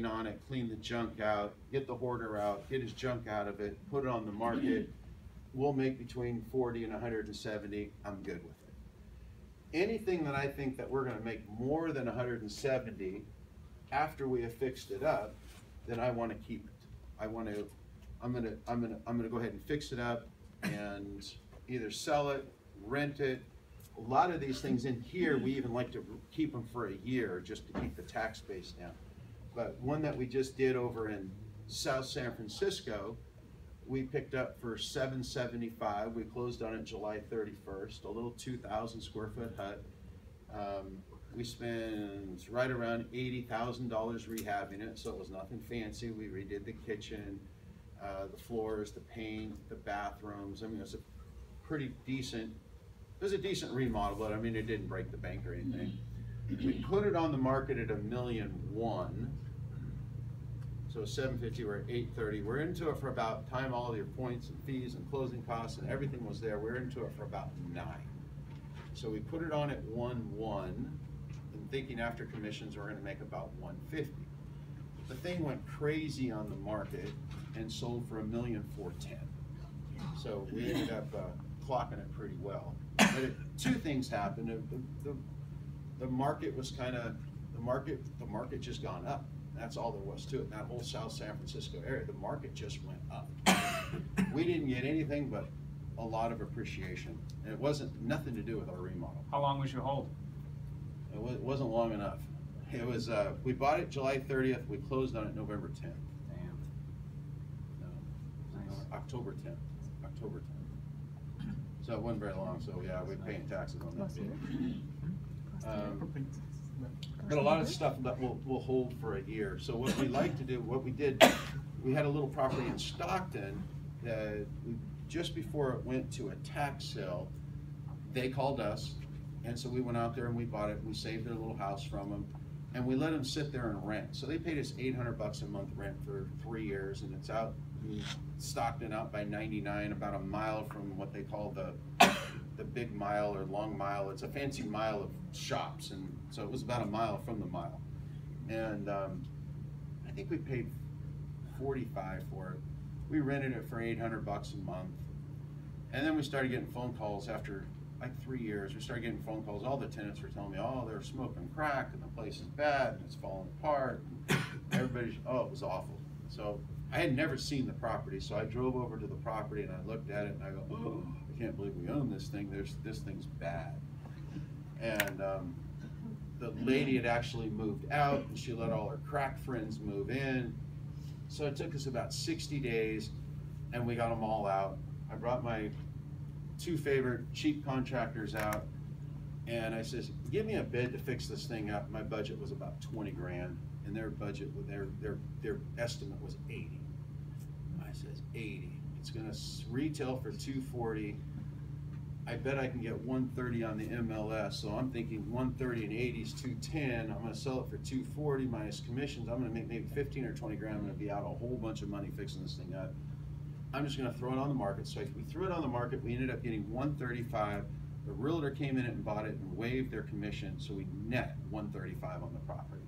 paint on it, clean the junk out, get the hoarder out, get his junk out of it, put it on the market. We'll make between 40 and 170. I'm good with it. Anything that I think that we're going to make more than 170 after we have fixed it up, then I want to keep it. I'm going to go ahead and fix it up and either sell it, rent it. A lot of these things in here, we even like to keep them for a year just to keep the tax base down. But one that we just did over in South San Francisco, we picked up for $775. We closed on it July 31st, a little 2,000 square foot hut. We spent right around $80,000 rehabbing it, so it was nothing fancy. We redid the kitchen, the floors, the paint, the bathrooms. I mean, it was a pretty decent, it was a decent remodel, but I mean, it didn't break the bank or anything. We put it on the market at $1.1 million. So 750, we're at 830. We're into it for about, time all your points and fees and closing costs and everything was there. We're into it for about 9. So we put it on at 1.1 and thinking after commissions we're going to make about 150. The thing went crazy on the market and sold for $1,410,000. So we ended up clocking it pretty well. But two things happened. The market was kind of, the market just gone up. That's all there was to it. That whole South San Francisco area, the market just went up. We didn't get anything but a lot of appreciation. And it wasn't nothing to do with our remodel. How long was your hold? It wasn't long enough. It was, we bought it July 30th. We closed on it November 10th. Damn. No, Nice. October 10th. October 10th. So it wasn't very long. So yeah, we're paying taxes on that bit. But a lot of stuff that will hold for a year. So what we like to do, what we did, we had a little property in Stockton that just before it went to a tax sale, they called us, and so we went out there and we bought it. We saved their little house from them, and we let them sit there and rent. So they paid us $800 a month rent for 3 years, and it's out in Stockton, out by 99, about a mile from what they call the big mile or long mile. It's a fancy mile of shops, and so it was about a mile from the mile. And I think we paid $45 for it. We rented it for $800 a month, and then we started getting phone calls after like 3 years. We started getting phone calls. All the tenants were telling me, oh, they're smoking crack, and the place is bad, and it's falling apart. Everybody's, oh, it was awful. So I had never seen the property, so I drove over to the property and I looked at it and I go, oh, I can't believe we own this thing. This thing's bad. And the lady had actually moved out, and she let all her crack friends move in. So it took us about 60 days, and we got them all out. I brought my 2 favorite cheap contractors out, and I says, give me a bid to fix this thing up. My budget was about 20 grand, and their budget, their estimate was 80. I says, 80. It's gonna retail for 240. I bet I can get 130 on the MLS, so I'm thinking 130 and 80 is 210. I'm gonna sell it for 240 minus commissions. I'm gonna make maybe 15 or 20 grand. I'm gonna be out a whole bunch of money fixing this thing up. I'm just gonna throw it on the market. So we threw it on the market. We ended up getting 135. The realtor came in and bought it and waived their commission, so we net 135 on the property.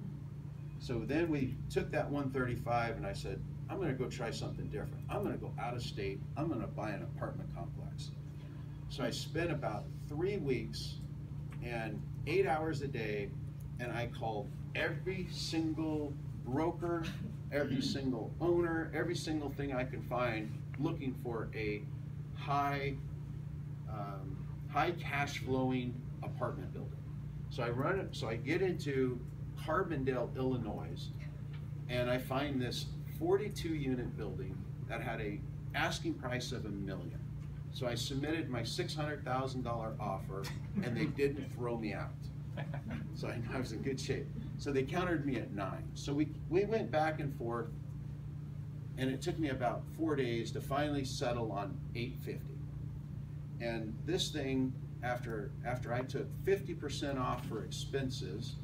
So then we took that 135 and I said, I'm gonna go try something different. I'm gonna go out of state. I'm gonna buy an apartment complex. So I spent about 3 weeks and 8 hours a day, and I called every single broker, every single owner, every single thing I could find, looking for a high cash flowing apartment building. So I run it. So I get into Carbondale, Illinois, and I find this 42 unit building that had a asking price of $1 million. So I submitted my $600,000 offer, and they didn't throw me out. So I knew I was in good shape. So they countered me at 9. So we went back and forth, and it took me about 4 days to finally settle on $850. And this thing, after I took 50% off for expenses,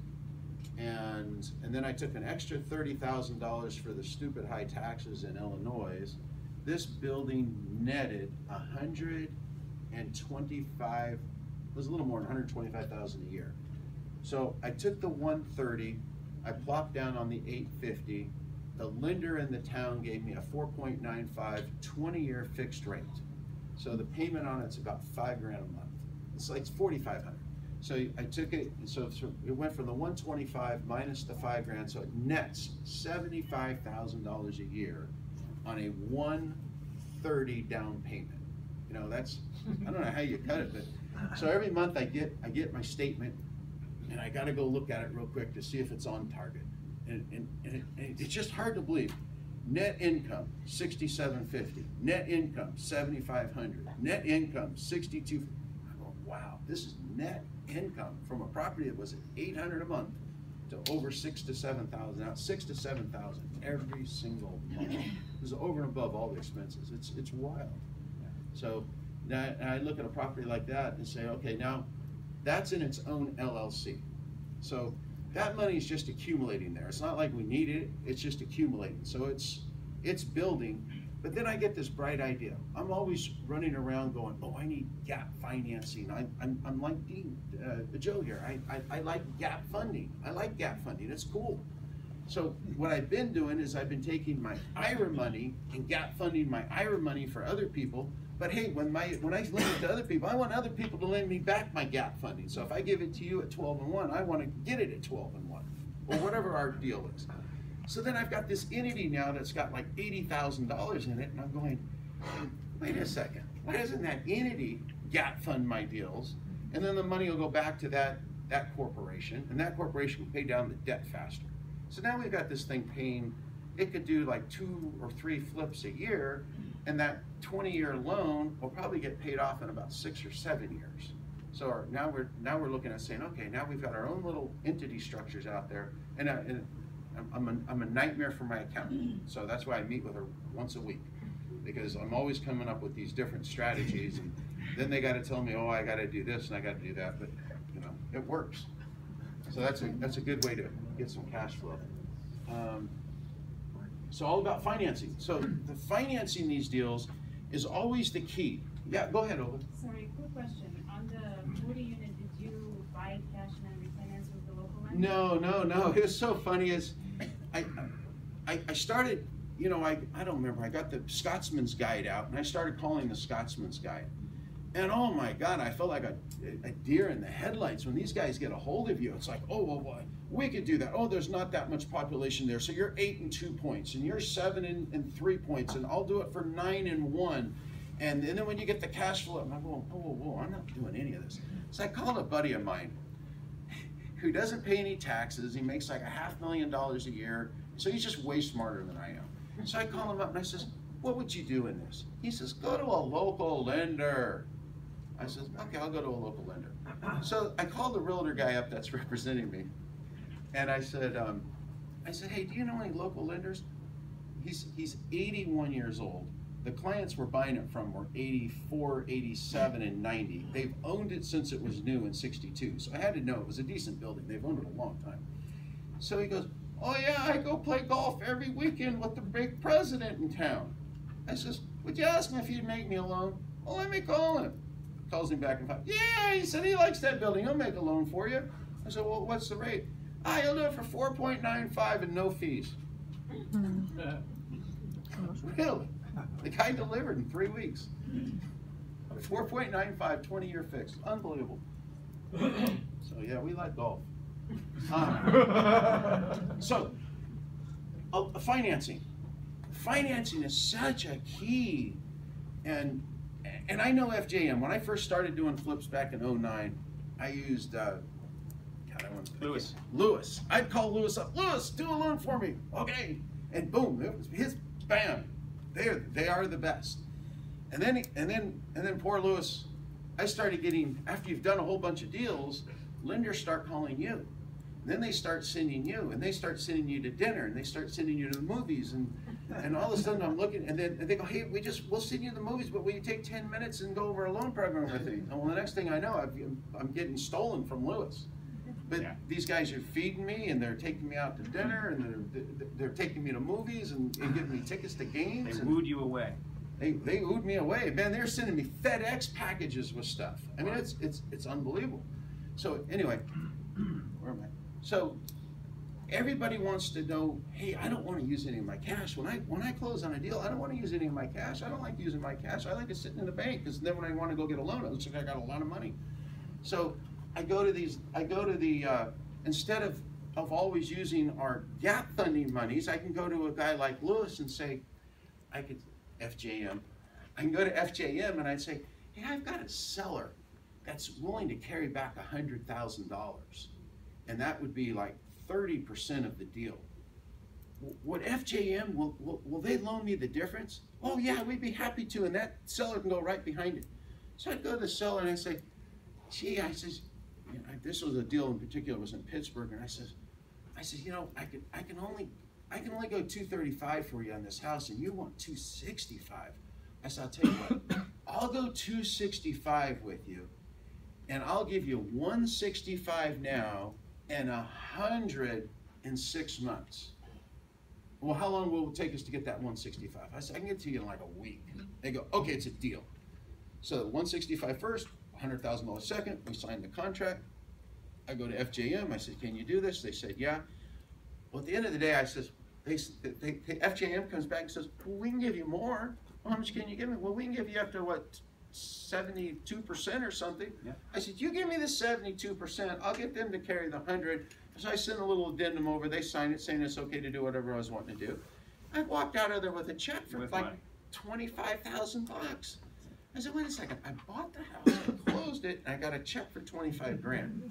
and then I took an extra $30,000 for the stupid high taxes in Illinois, this building netted 125, it was a little more than 125,000 a year. So I took the 130 I plopped down on the 850. The lender in the town gave me a 4.95 20-year fixed rate. So the payment on it's about $5 grand a month. It's like $4,500. So I took it, so it went from the 125 minus the $5 grand, so it nets $75,000 a year on a 130 down payment. You know, that's, I don't know how you cut it, but so every month I get my statement, and I got to go look at it real quick to see if it's on target. And it's just hard to believe. Net income, 6,750. Net income, 7,500. Net income, 62. I go, wow, this is net income from a property that was at 800 a month to over 6,000 to 7,000. Now 6,000 to 7,000 every single month. This is over and above all the expenses. It's wild. So now I look at a property like that and say, okay, now that's in its own LLC. So that money is just accumulating there. It's not like we need it, it's just accumulating. So it's building, but then I get this bright idea. I'm always running around going, oh, I need gap financing. I'm like Joe here, I like gap funding. I like gap funding, it's cool. So what I've been doing is I've been taking my IRA money and gap funding my IRA money for other people. But hey, when I lend it to other people, I want other people to lend me back my gap funding. So if I give it to you at 12 and 1, I want to get it at 12 and 1, or whatever our deal is. So then I've got this entity now that's got like $80,000 in it, and I'm going, wait a second, why doesn't that entity gap fund my deals? And then the money will go back to that corporation, and that corporation will pay down the debt faster. So now we've got this thing paying, it could do like 2 or 3 flips a year, and that 20-year loan will probably get paid off in about 6 or 7 years. So now we're looking at saying, okay, now we've got our own little entity structures out there, and I'm a nightmare for my accountant. So that's why I meet with her once a week, because I'm always coming up with these different strategies, and then they got to tell me, oh, I got to do this and I got to do that, but you know, it works. So that's a good way to get some cash flow. So all about financing. So the financing these deals is always the key. Yeah, go ahead, Olga. Sorry, quick question. On the 40 unit, did you buy cash and then refinance with the local lender? No. It was so funny as I started, you know, I don't remember, I got the Scotsman's Guide out, and I started calling the Scotsman's Guide. And oh my God, I felt like a deer in the headlights when these guys get a hold of you. It's like, oh, well, we could do that. Oh, there's not that much population there. So you're 8 and 2 points, and you're 7 and 3 points, and I'll do it for 9 and 1. And then when you get the cash flow, I'm going, whoa, I'm not doing any of this. So I called a buddy of mine who doesn't pay any taxes. He makes like $500,000 a year. So he's just way smarter than I am. So I call him up and I says, what would you do in this? He says, go to a local lender. I said, okay, I'll go to a local lender. So I called the realtor guy up that's representing me, and I said, hey, do you know any local lenders? He's 81 years old. The clients we're buying it from were 84, 87, and 90. They've owned it since it was new in 62. So I had to know it was a decent building. They've owned it a long time. So he goes, oh yeah, I go play golf every weekend with the big president in town. I says, would you ask him if he'd make me a loan? Well, let me call him. Calls him back and five. Yeah, he said he likes that building. He'll make a loan for you. I said, well, what's the rate? He'll do it for 4.95 and no fees. Really? The guy delivered in 3 weeks. 4.95, 20-year fixed. Unbelievable. So yeah, we like golf. So, financing. Financing is such a key, and I know FJM. When I first started doing flips back in 09, I used Lewis. I'd call Lewis up. Lewis, do a loan for me. Okay, and boom, it was his bam. They are the best. And then poor Lewis, I started getting, after you've done a whole bunch of deals, lenders start calling you. And then they start sending you, and they start sending you to dinner, and they start sending you to the movies, and all of a sudden I'm looking, and they go, hey, we'll send you the movies, but will you take 10 minutes and go over a loan program with me? And well, the next thing I know, I'm getting stolen from Lewis. But yeah, these guys are feeding me, and they're taking me out to dinner, and they're taking me to movies, and giving me tickets to games. They wooed you away. They wooed me away. Man, they're sending me FedEx packages with stuff. I mean, it's unbelievable. So anyway, where am I? So everybody wants to know, hey, I don't want to use any of my cash. When I close on a deal, I don't want to use any of my cash. I don't like using my cash. I like it sitting in the bank, because then when I want to go get a loan, it looks like I got a lot of money. So I go to the, instead of always using our gap funding monies, I can go to a guy like Lewis and say, FJM. I can go to FJM and I'd say, hey, I've got a seller that's willing to carry back $100,000. And that would be like 30% of the deal. Would FJM, will they loan me the difference? Oh yeah, we'd be happy to, and that seller can go right behind it. So I'd go to the seller and I say, gee, I says, you know, this was a deal in particular, was in Pittsburgh, and I says, you know, I can only go 235 for you on this house, and you want 265. I said, I'll tell you what, I'll go 265 with you, and I'll give you 165 now and 100 in 6 months. Well, how long will it take us to get that 165? I said, I can get to you in like a week. They go, okay, it's a deal. So 165 first, $100,000 second, we signed the contract. I go to FJM, I said, can you do this? They said, yeah. Well, at the end of the day, I says, FJM comes back and says, well, we can give you more. Well, how much can you give me? Well, we can give you up to what, 72% or something. Yeah. I said, you give me the 72%, I'll get them to carry the 100. So I sent a little addendum over, they signed it saying it's okay to do whatever I was wanting to do. I walked out of there with a check for like $25,000. I said, wait a second, I bought the house, I closed it, and I got a check for 25 grand.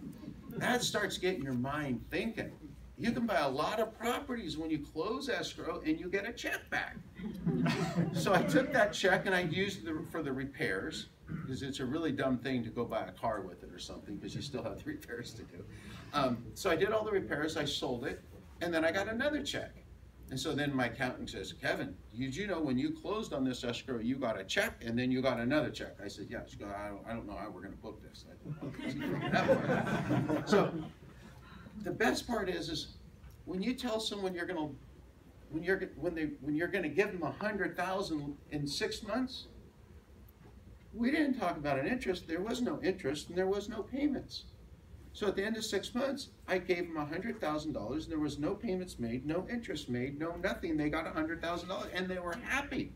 That starts getting your mind thinking. You can buy a lot of properties when you close escrow and you get a check back. So I took that check and I used it for the repairs, because it's a really dumb thing to go buy a car with it or something, because you still have the repairs to do. So I did all the repairs, I sold it, and then I got another check. And so then my accountant says, Kevin, did you know when you closed on this escrow, you got a check and then you got another check? I said, yes. She goes, I don't know how we're going to book this. So the best part is when you tell someone you're going to, when you're going to give them 100,000 in 6 months, we didn't talk about an interest. There was no interest and there was no payments. So at the end of 6 months, I gave them $100,000, and there was no payments made, no interest made, no nothing. They got $100,000, and they were happy.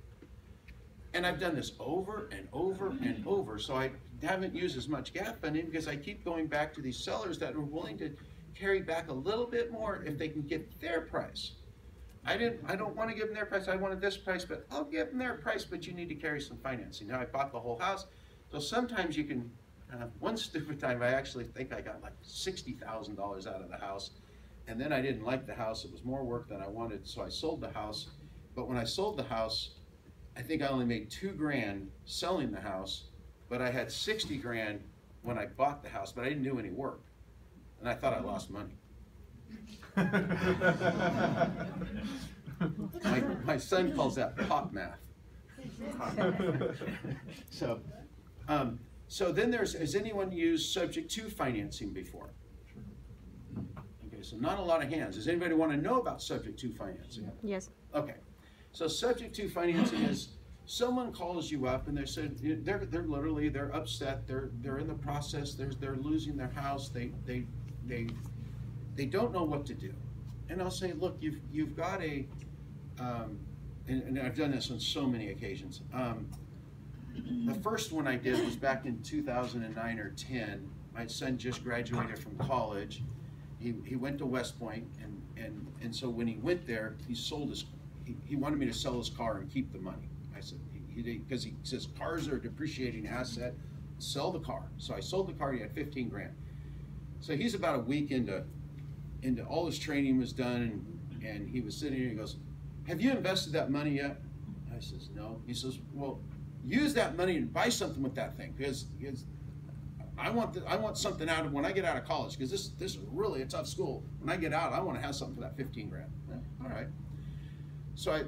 And I've done this over and over and over, so I haven't used as much gap funding because I keep going back to these sellers that are willing to carry back a little bit more if they can get their price. I don't want to give them their price. I wanted this price, but I'll give them their price, but you need to carry some financing. Now I bought the whole house, so sometimes you can. One stupid time, I actually think I got like $60,000 out of the house, and then I didn't like the house. It was more work than I wanted, so I sold the house. But when I sold the house, I think I only made $2 grand selling the house, but I had 60 grand when I bought the house, but I didn't do any work, and I thought I lost money. My son calls that pop math. So then has anyone used subject to financing before? Okay, so not a lot of hands. Does anybody want to know about subject to financing? Yes. Okay, so subject to financing is someone calls you up and they said they're upset. They're in the process. They're losing their house. They don't know what to do, and I'll say, look, you've got a and I've done this on so many occasions. The first one I did was back in 2009 or 10. My son just graduated from college. He went to West Point, and so when he went there, he wanted me to sell his car and keep the money. I said, because he says cars are a depreciating asset, sell the car. So I sold the car. He had 15 grand. So he's about a week into all his training was done, and he was sitting here. He goes, have you invested that money yet? I says, no. He says, well, use that money and buy something with that thing, because I want something out of when I get out of college, because this is really a tough school. When I get out, I want to have something for that 15 grand. Yeah, all right. So I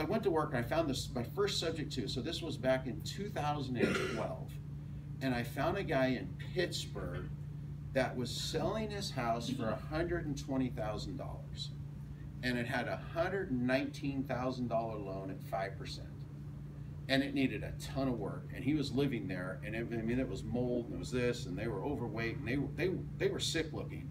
went to work and I found my first subject to. So this was back in 2012, and I found a guy in Pittsburgh that was selling his house for $120,000, and it had a $119,000 loan at 5%. And it needed a ton of work, and he was living there, and it was mold, and it was this, and they were overweight, and they were sick looking.